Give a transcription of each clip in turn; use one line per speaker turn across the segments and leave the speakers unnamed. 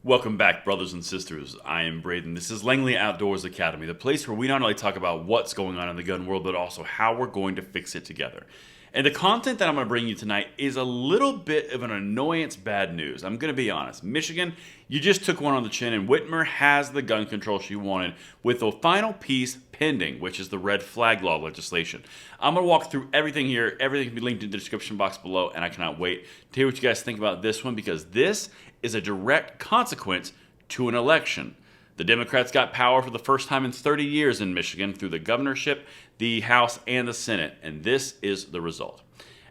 Welcome back, brothers and sisters. I am Braden. This is Langley Outdoors Academy, the place where we not only talk about what's going on in the gun world, but also how we're going to fix it together. And the content that I'm going to bring you tonight is a little bit of an annoyance bad news. I'm going to be honest. Michigan, you just took one on the chin, and Whitmer has the gun control she wanted with the final piece pending, which is the red flag law legislation. I'm going to walk through everything here. Everything can be linked in the description box below, and I cannot wait to hear what you guys think about this one, because this is a direct consequence to an election. The Democrats got power for the first time in 30 years in Michigan through the governorship, the House, and the Senate, and this is the result.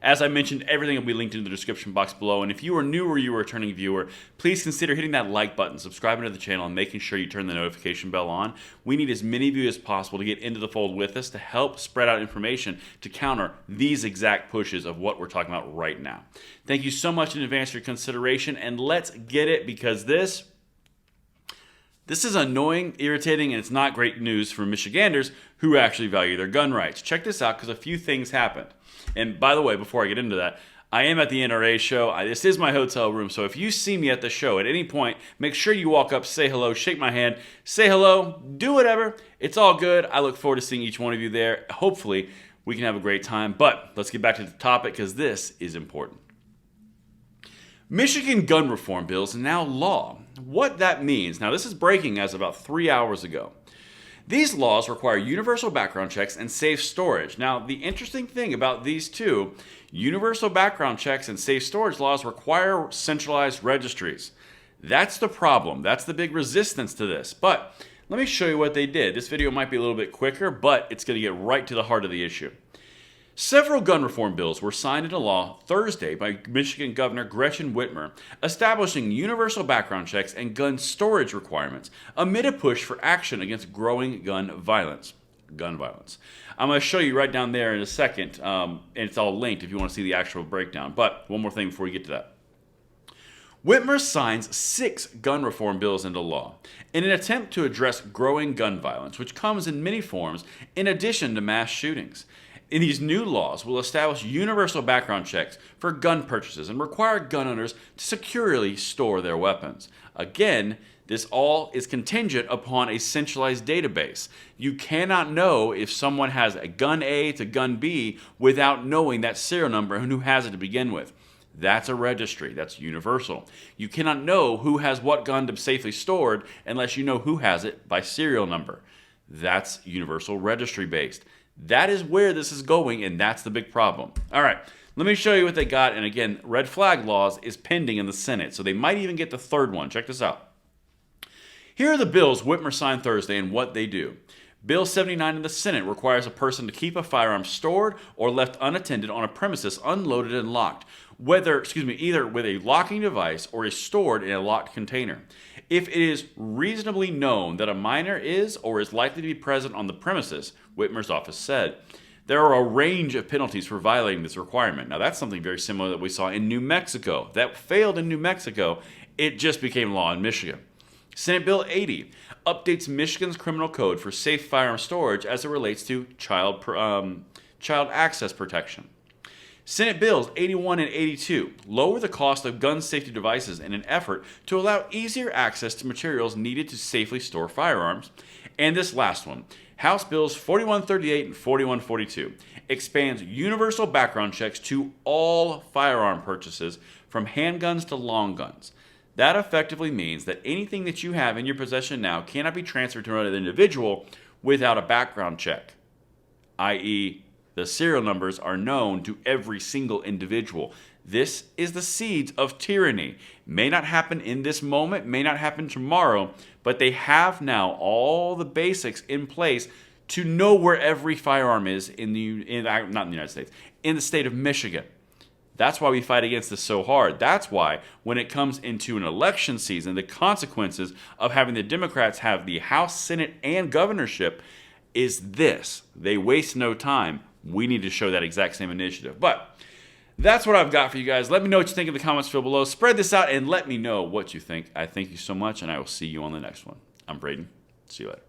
As I mentioned, everything will be linked in the description box below, and if you are new or you are a returning viewer, please consider hitting that like button, subscribing to the channel, and making sure you turn the notification bell on. We need as many of you as possible to get into the fold with us to help spread out information to counter these exact pushes of what we're talking about right now. Thank you so much in advance for your consideration, and let's get it, because this is annoying, irritating, and it's not great news for Michiganders who actually value their gun rights. Check this out, because a few things happened. And by the way, before I get into that, I am at the NRA show. This is my hotel room, so if you see me at the show at any point, make sure you walk up, say hello, shake my hand, say hello, do whatever. It's all good. I look forward to seeing each one of you there. Hopefully, we can have a great time. But let's get back to the topic, because this is important. Michigan gun reform bills are now law. What that means, now this is breaking as of about 3 hours ago. These laws require universal background checks and safe storage. Now, the interesting thing about these two, universal background checks and safe storage laws require centralized registries. That's the problem. That's the big resistance to this. But let me show you what they did. This video might be a little bit quicker, but it's going to get right to the heart of the issue. Several gun reform bills were signed into law Thursday by Michigan Governor Gretchen Whitmer, establishing universal background checks and gun storage requirements amid a push for action against growing gun violence. I'm going to show you right down there in a second, and it's all linked if you want to see the actual breakdown. But one more thing before we get to that. Whitmer signs 6 gun reform bills into law in an attempt to address growing gun violence, which comes in many forms in addition to mass shootings. In these new laws will establish universal background checks for gun purchases and require gun owners to securely store their weapons. Again, this all is contingent upon a centralized database. You cannot know if someone has a gun A to gun B without knowing that serial number and who has it to begin with. That's a registry. That's universal. You cannot know who has what gun to safely stored unless you know who has it by serial number. That's universal registry based. That is where this is going, and that's the big problem. All right, let me show you what they got. And again, red flag laws is pending in the Senate, so they might even get the third one. Check this out. Here are the bills Whitmer signed Thursday and what they do. Bill 79 in the Senate requires a person to keep a firearm stored or left unattended on a premises unloaded and locked, either with a locking device or is stored in a locked container. If it is reasonably known that a minor is or is likely to be present on the premises, Whitmer's office said. There are a range of penalties for violating this requirement. Now, that's something very similar that we saw in New Mexico. That failed in New Mexico. It just became law in Michigan. Senate Bill 80 updates Michigan's criminal code for safe firearm storage as it relates to child access protection. Senate Bills 81 and 82 lower the cost of gun safety devices in an effort to allow easier access to materials needed to safely store firearms. And this last one, House Bills 4138 and 4142, expands universal background checks to all firearm purchases from handguns to long guns. That effectively means that anything that you have in your possession now cannot be transferred to another individual without a background check, i.e., the serial numbers are known to every single individual. This is the seeds of tyranny. May not happen in this moment, may not happen tomorrow, but they have now all the basics in place to know where every firearm is not in the United States, in the state of Michigan. That's why we fight against this so hard. That's why when it comes into an election season, the consequences of having the Democrats have the House, Senate, and governorship is this. They waste no time. We need to show that exact same initiative. But that's what I've got for you guys. Let me know what you think in the comments below. Spread this out and let me know what you think. I thank you so much, and I will see you on the next one. I'm Braden. See you later.